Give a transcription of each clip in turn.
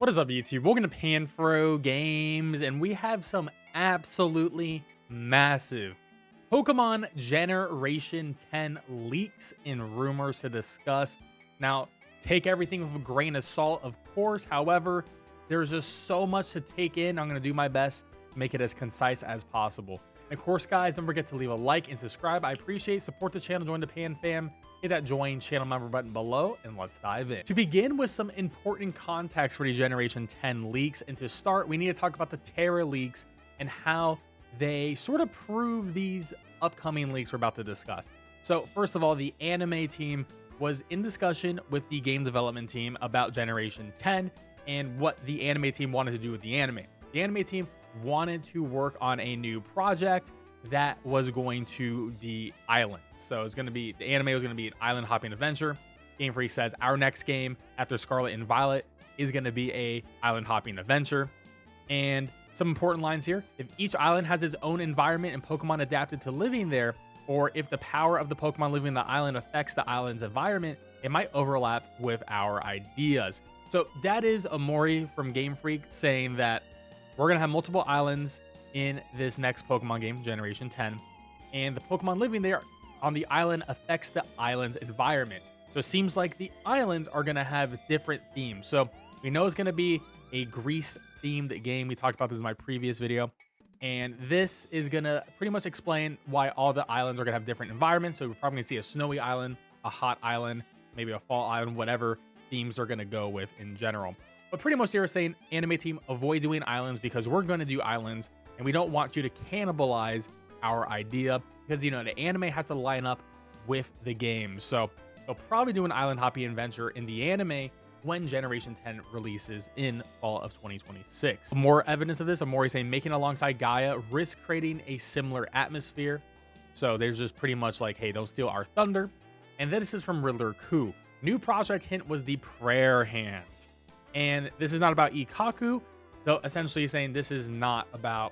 What is up, YouTube? Welcome to PanFro Games, and we have some absolutely massive Pokemon Generation 10 leaks and rumors to discuss. Now, take everything with a grain of salt, of course. However, there's just so much to take in. I'm going to do my best to make it as concise as possible. And of course, guys, don't forget to leave a like and subscribe. I appreciate it. Support the channel, join the Pan fam. Hit that join channel member button below, and let's dive in. To begin with some important context for these Generation 10 leaks, and to start, we need to talk about the Terra leaks and how they sort of prove these upcoming leaks we're about to discuss. So first of all, the anime team was in discussion with the game development team about Generation 10 and what the anime team wanted to do with the anime. The anime team wanted to work on a new project that was going to the island. So it's going to be, the anime was going to be an island hopping adventure. Game Freak says our next game after Scarlet and Violet is going to be a island hopping adventure. And some important lines here: if each island has its own environment and Pokemon adapted to living there, or if the power of the Pokemon living in the island affects the island's environment, it might overlap with our ideas. So that is Omori from Game Freak saying that we're going to have multiple islands in this next Pokemon game, Generation 10, and the Pokemon living there on the island affects the island's environment. So it seems like the islands are going to have different themes. So we know it's going to be a Greece-themed game. We talked about this in my previous video, and this is going to pretty much explain why all the islands are going to have different environments. So we're probably going to see a snowy island, a hot island, maybe a fall island, whatever themes are going to go with in general. But pretty much they were saying, anime team, avoid doing islands because we're going to do islands, and we don't want you to cannibalize our idea because, you know, the anime has to line up with the game. So they'll probably do an island hopping adventure in the anime when Generation 10 releases in fall of 2026. More evidence of this, Omori saying making alongside Gaia risk creating a similar atmosphere. So there's just pretty much like, hey, don't steal our thunder. And then this is from Riddler Ku. New project hint was the prayer hands. And this is not about Ikaku, though essentially saying this is not about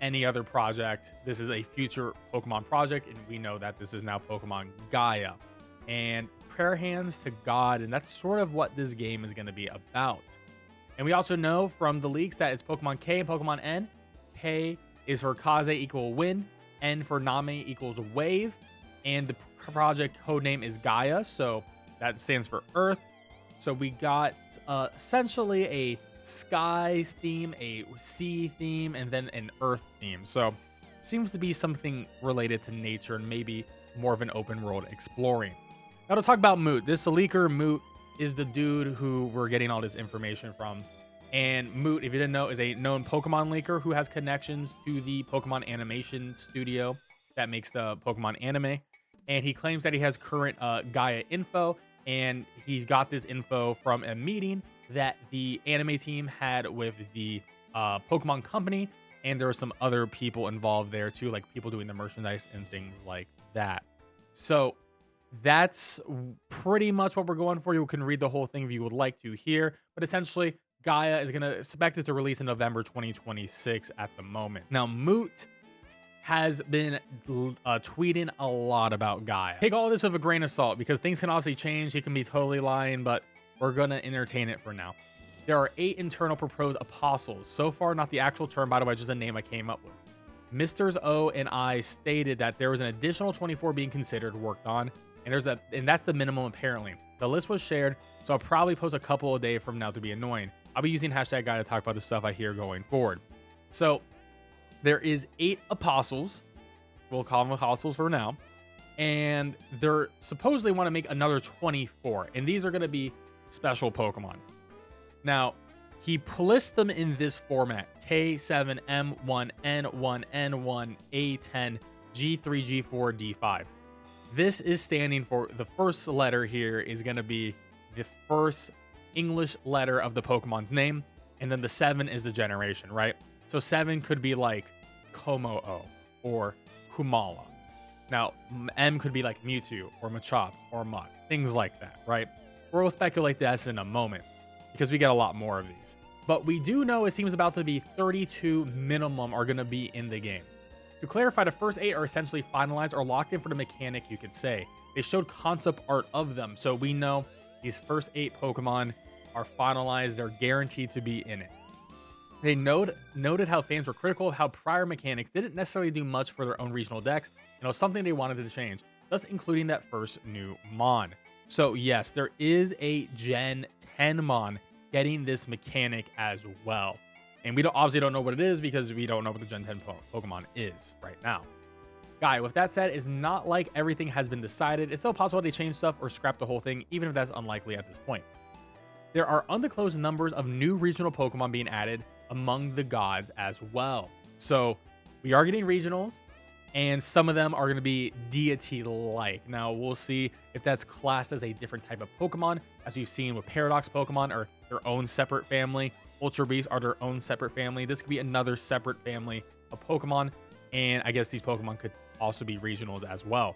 any other project. This is a future Pokemon project, and we know that this is now Pokemon Gaia. And prayer hands to God, and that's sort of what this game is going to be about. And we also know from the leaks that it's Pokemon K and Pokemon N. K is for Kaze equal wind, N for Name equals wave, and the project codename is Gaia, so that stands for Earth. So we got essentially a sky theme, a sea theme, and then an earth theme. So seems to be something related to nature and maybe more of an open world exploring. Now to talk about Moot. This leaker, Moot, is the dude who we're getting all this information from. And Moot, if you didn't know, is a known Pokemon leaker who has connections to the Pokemon animation studio that makes the Pokemon anime. And he claims that he has current Gaia info. And he's got this info from a meeting that the anime team had with the Pokemon company. And there were some other people involved there too, like people doing the merchandise and things like that. So that's pretty much what we're going for. You can read the whole thing if you would like to here. But essentially, Gaia is going to expect it to release in November 2026 at the moment. Now, Moot has been tweeting a lot about Gaia. Take all this with a grain of salt because things can obviously change. He can be totally lying, but we're going to entertain it for now. There are 8 internal proposed apostles. So far, not the actual term, by the way, just a name I came up with. Misters O and I stated that there was an additional 24 being considered, worked on, and that's the minimum apparently. The list was shared, so I'll probably post a couple a day from now to be annoying. I'll be using hashtag Gaia to talk about the stuff I hear going forward. So there is 8 apostles. We'll call them apostles for now. And they're supposedly want to make another 24. And these are going to be special Pokemon. Now, he lists them in this format: K7, M1, N1, N1, A10, G3, G4, D5. This is standing for, the first letter here is going to be the first English letter of the Pokemon's name. And then the 7 is the generation, right? So 7 could be like Komo-o or Kumala. Now, M could be like Mewtwo or Machop or Muk, things like that, right? We'll speculate this in a moment because we get a lot more of these. But we do know it seems about to be 32 minimum are going to be in the game. To clarify, the first 8 are essentially finalized or locked in for the mechanic, you could say. They showed concept art of them, so we know these first 8 Pokemon are finalized. They're guaranteed to be in it. They noted how fans were critical of how prior mechanics didn't necessarily do much for their own regional decks, and it was something they wanted to change, thus including that first new Mon. So yes, there is a Gen 10 Mon getting this mechanic as well. And we obviously don't know what it is because we don't know what the Gen 10 Pokemon is right now. Guy, with that said, it's not like everything has been decided. It's still possible they change stuff or scrap the whole thing, even if that's unlikely at this point. There are undisclosed numbers of new regional Pokemon being added among the gods as well. So we are getting regionals, and some of them are going to be deity-like. Now, we'll see if that's classed as a different type of Pokemon, as we've seen with Paradox Pokemon are their own separate family. Ultra Beasts are their own separate family. This could be another separate family of Pokemon, and I guess these Pokemon could also be regionals as well.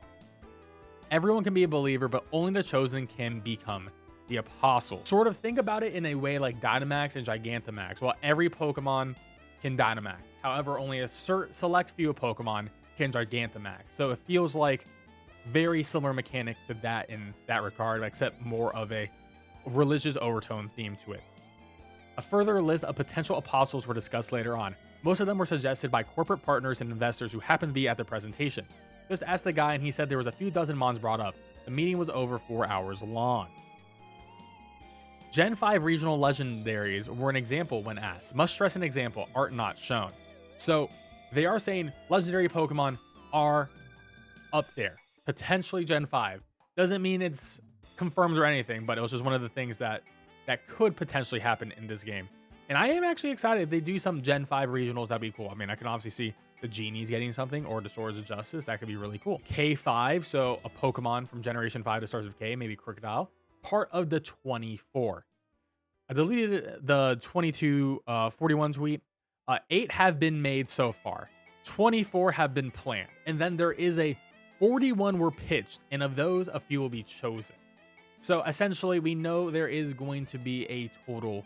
Everyone can be a believer, but only the chosen can become the apostle. Sort of think about it in a way like Dynamax and Gigantamax. Well, every Pokemon can Dynamax. However, only a select few Pokemon can Gigantamax. So it feels like very similar mechanic to that in that regard, except more of a religious overtone theme to it. A further list of potential apostles were discussed later on. Most of them were suggested by corporate partners and investors who happened to be at the presentation. Just asked the guy and he said there was a few dozen Mons brought up. The meeting was over 4 hours long. Gen 5 regional legendaries were an example when asked. Must stress an example, art not shown. So they are saying legendary Pokemon are up there. Potentially Gen 5. Doesn't mean it's confirmed or anything, but it was just one of the things that could potentially happen in this game. And I am actually excited if they do some Gen 5 regionals, that'd be cool. I mean, I can obviously see the Genies getting something or the Swords of Justice. That could be really cool. K5, so a Pokemon from Generation 5 to Stars of K, maybe Crocodile. Part of the 24. I deleted the 2241 tweet. 8 have been made so far. 24 have been planned. And then there is a 41 were pitched, and of those, a few will be chosen. So essentially, we know there is going to be a total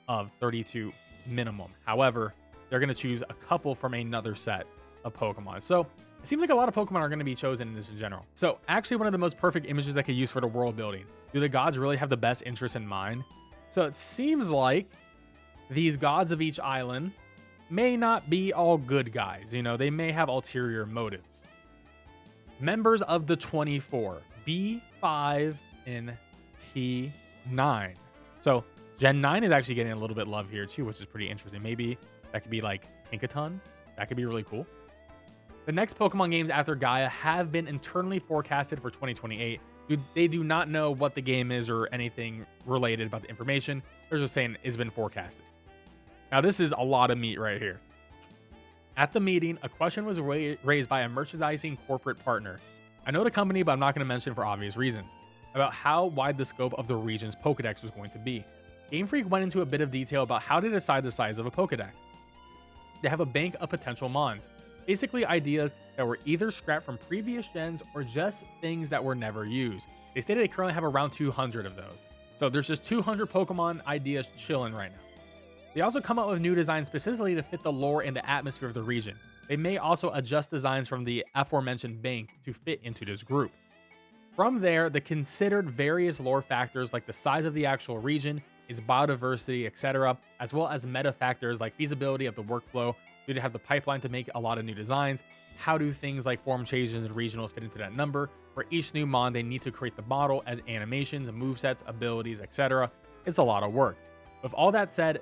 of 32 minimum. However, they're going to choose a couple from another set of Pokemon. So it seems like a lot of Pokemon are going to be chosen in this in general. So actually one of the most perfect images I could use for the world building. Do the gods really have the best interests in mind? So it seems like these gods of each island may not be all good guys. You know, they may have ulterior motives. Members of the 24, B5 and T9. So Gen 9 is actually getting a little bit of love here too, which is pretty interesting. Maybe that could be like Tinkaton. That could be really cool. The next Pokemon games after Gaia have been internally forecasted for 2028. They do not know what the game is or anything related about the information. They're just saying it's been forecasted. Now, this is a lot of meat right here. At the meeting, a question was raised by a merchandising corporate partner. I know the company, but I'm not going to mention for obvious reasons, about how wide the scope of the region's Pokedex was going to be. Game Freak went into a bit of detail about how to decide the size of a Pokedex. They have a bank of potential Mons. Basically ideas that were either scrapped from previous gens or just things that were never used. They stated they currently have around 200 of those. So there's just 200 Pokemon ideas chilling right now. They also come up with new designs specifically to fit the lore and the atmosphere of the region. They may also adjust designs from the aforementioned bank to fit into this group. From there, they considered various lore factors like the size of the actual region, its biodiversity, etc., as well as meta factors like feasibility of the workflow. Do they have the pipeline to make a lot of new designs? How do things like form changes and regionals fit into that number? For each new Mon, they need to create the model as animations, movesets, abilities, etc. It's a lot of work. With all that said,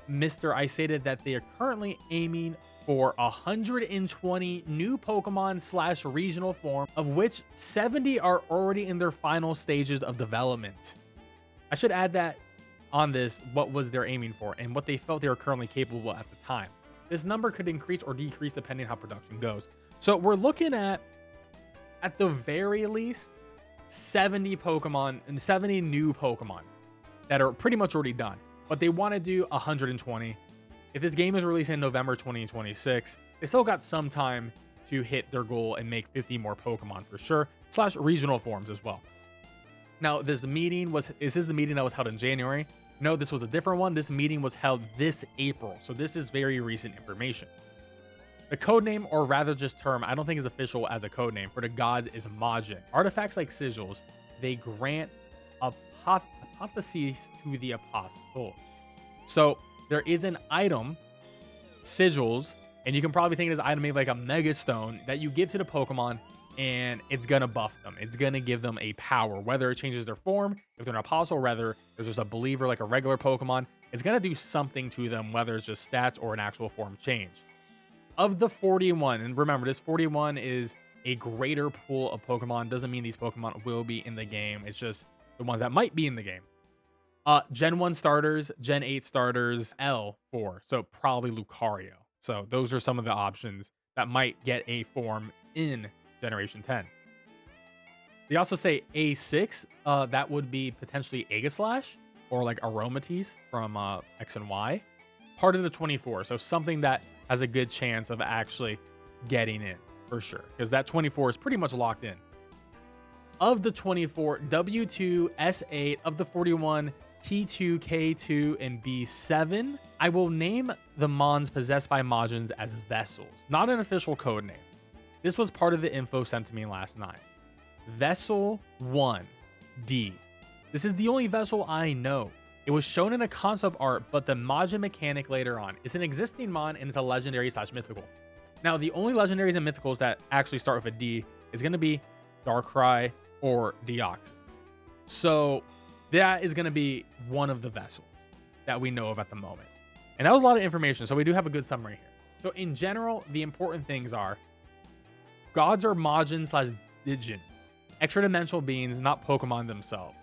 Mr. I stated that they are currently aiming for 120 new Pokemon / regional form, of which 70 are already in their final stages of development. I should add that on this, what was they're aiming for and what they felt they were currently capable at the time. This number could increase or decrease depending on how production goes. So we're looking at the very least, 70 Pokemon and 70 new Pokemon that are pretty much already done. But they want to do 120. If this game is released in November 2026, they still got some time to hit their goal and make 50 more Pokemon for sure, / regional forms as well. Now, is this the meeting that was held in January? No, this was a different one. This meeting was held this April, so this is very recent information. The codename, or rather just term, I don't think is official as a codename for the gods is Majin. Artifacts like sigils, they grant Hypotheses to the Apostles. So there is an item, sigils, and you can probably think of this item maybe like a Mega Stone that you give to the Pokemon, and it's gonna buff them. It's gonna give them a power, whether it changes their form, if they're an apostle, rather they're just a believer like a regular Pokemon. It's gonna do something to them, whether it's just stats or an actual form change. Of the 41, and remember, this 41 is a greater pool of Pokemon. Doesn't mean these Pokemon will be in the game. It's just the ones that might be in the game. Gen 1 starters, Gen 8 starters, L4, so probably Lucario. So those are some of the options that might get a form in Generation 10. They also say A6, that would be potentially Aegislash or like Aromatisse from X and Y. Part of the 24, so something that has a good chance of actually getting in for sure, because that 24 is pretty much locked in. Of the 24, W2, S8, of the 41, T2, K2, and B7, I will name the Mons possessed by Majins as Vessels, not an official code name. This was part of the info sent to me last night. Vessel 1, D. This is the only vessel I know. It was shown in a concept art, but the Majin mechanic later on is an existing Mon and it's a legendary / mythical. Now, the only legendaries and mythicals that actually start with a D is going to be Darkrai or Deoxys. So that is going to be one of the vessels that we know of at the moment. And that was a lot of information, so we do have a good summary here. So in general, the important things are gods are Majin / Digin, extra-dimensional beings, not Pokemon themselves.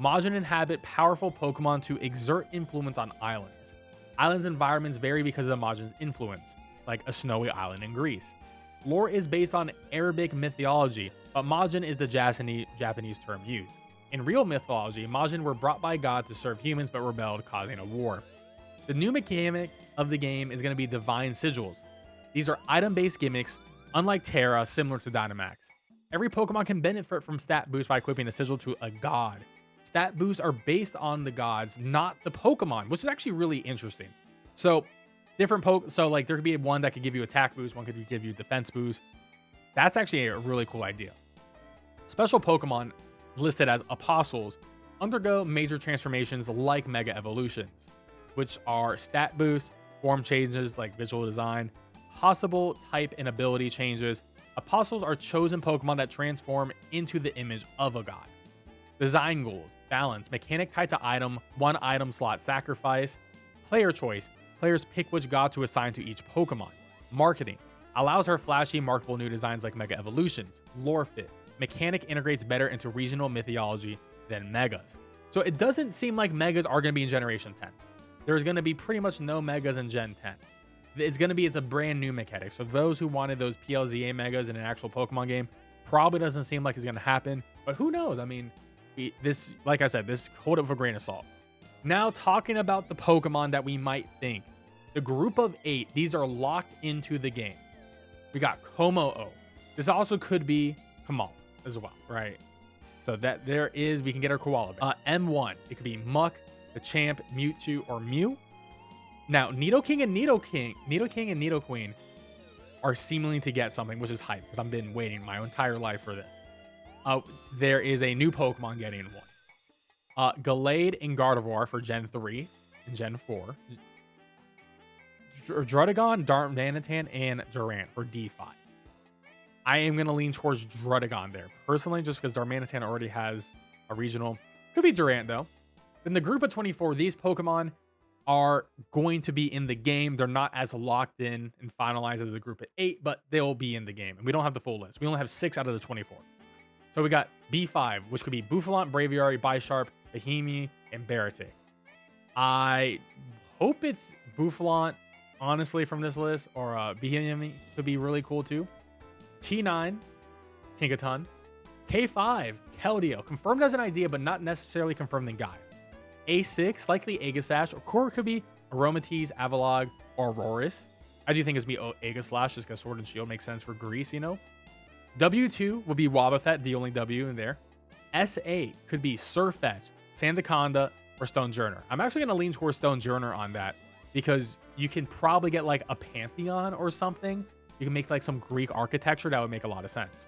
Majin inhabit powerful Pokemon to exert influence on islands. Islands' environments vary because of the Majin's influence, like a snowy island in Greece. Lore is based on Arabic mythology, but Majin is the Japanese term used. In real mythology, Majin were brought by God to serve humans but rebelled, causing a war. The new mechanic of the game is going to be Divine Sigils. These are item-based gimmicks, unlike Terra, similar to Dynamax. Every Pokemon can benefit from stat boosts by equipping a sigil to a god. Stat boosts are based on the gods, not the Pokemon, which is actually really interesting. So like there could be one that could give you attack boost, one could give you defense boost. That's actually a really cool idea. Special Pokemon listed as apostles undergo major transformations like Mega Evolutions, which are stat boosts, form changes like visual design, possible type and ability changes. Apostles are chosen Pokemon that transform into the image of a god. Design goals, balance, mechanic tied to item, one item slot sacrifice, player choice, players pick which god to assign to each Pokemon. Marketing allows for flashy, marketable new designs like Mega Evolutions. Lore fit, mechanic integrates better into regional mythology than Megas. So it doesn't seem like Megas are going to be in Generation 10. There's going to be pretty much no Megas in Gen 10. It's a brand new mechanic. So those who wanted those PLZA Megas in an actual Pokemon game, probably doesn't seem like it's going to happen. But who knows? I mean, this, like I said, this hold it with a grain of salt. Now talking about the Pokemon that we might think. The group of 8, these are locked into the game. We got Komo-o. This also could be Kamal as well, right? So that we can get our Koala. M1, it could be Muck, the Champ, Mewtwo, or Mew. Now, Nidoking and Nidoqueen are seemingly to get something, which is hype, because I've been waiting my entire life for this. There is a new Pokemon getting one. Gallade and Gardevoir for Gen 3 and Gen 4. Druddigon, Darmanitan, and Durant for D5. I am going to lean towards Druddigon there, personally, just because Darmanitan already has a regional. Could be Durant, though. In the group of 24, these Pokemon are going to be in the game. They're not as locked in and finalized as the group of 8, but they'll be in the game. And we don't have the full list. We only have 6 out of the 24. So we got B5, which could be Bouffalant, Braviary, Bisharp, Bahimi, and Barate. I hope it's Bouffalant, honestly, from this list, or Bahimi could be really cool too. T9, Tinkaton. K5, Keldeo, confirmed as an idea, but not necessarily confirmed in Gaia. A6, likely Aegislash, or it could be Aromatisse, Avalog, or Aurorus. I do think it's be Aegislash, just because Sword and Shield makes sense for Greece, you know? W2 will be Wobbuffet, the only W in there. S8 could be Surfetch, Sandaconda, or Stonejourner. I'm actually going to lean towards Stonejourner on that, because you can probably get like a Pantheon or something. You can make like some Greek architecture. That would make a lot of sense.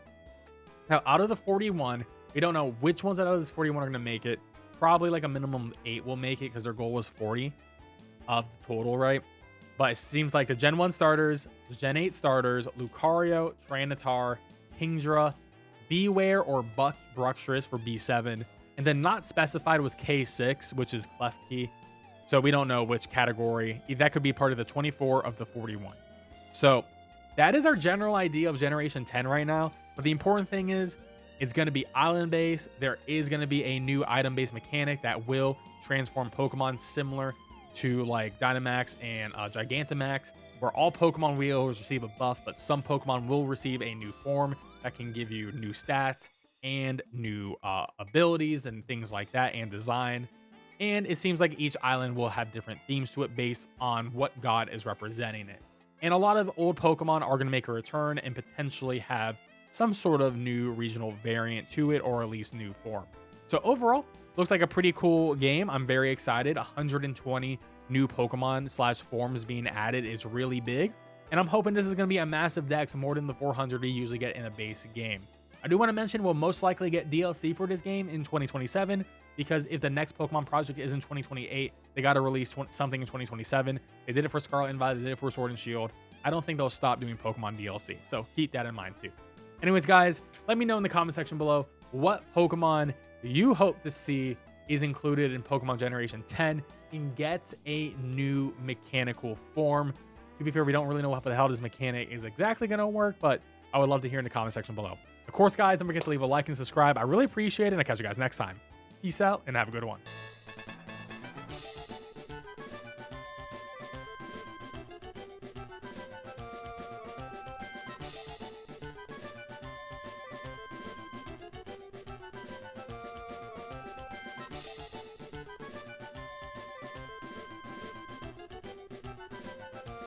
Now, out of the 41, we don't know which ones out of this 41 are going to make it. probably like a minimum 8 will make it because their goal was 40 of the total, right? But it seems like the Gen 1 starters, the Gen 8 starters, Lucario, Tranitar, Kingdra, Beware or Bruxtrus for B7, and then not specified was K6, which is Klefki. So we don't know which category. That could be part of the 24 of the 41. So that is our general idea of Generation 10 right now. But the important thing is it's going to be island-based. There is going to be a new item-based mechanic that will transform Pokemon similar to like Dynamax and Gigantamax, where all Pokemon will receive a buff, but some Pokemon will receive a new form that can give you new stats and new abilities and things like that, and design. And it seems like each island will have different themes to it based on what god is representing it. And a lot of old Pokemon are going to make a return and potentially have some sort of new regional variant to it, or at least new form. So overall, looks like a pretty cool game. I'm very excited. 120 new Pokemon / forms being added is really big. And I'm hoping this is going to be a massive dex, more than the 400 we usually get in a base game. I do want to mention we'll most likely get DLC for this game in 2027, because if the next Pokemon project is in 2028, they got to release something in 2027. They did it for Scarlet and Violet, they did it for Sword and Shield. I don't think they'll stop doing Pokemon DLC, so keep that in mind too. Anyways, guys, let me know in the comment section below what Pokemon you hope to see is included in Pokemon Generation 10 and gets a new mechanical form. To be fair, we don't really know what the hell this mechanic is exactly going to work, but I would love to hear in the comment section below. Of course, guys, don't forget to leave a like and subscribe. I really appreciate it, and I'll catch you guys next time. Peace out, and have a good one.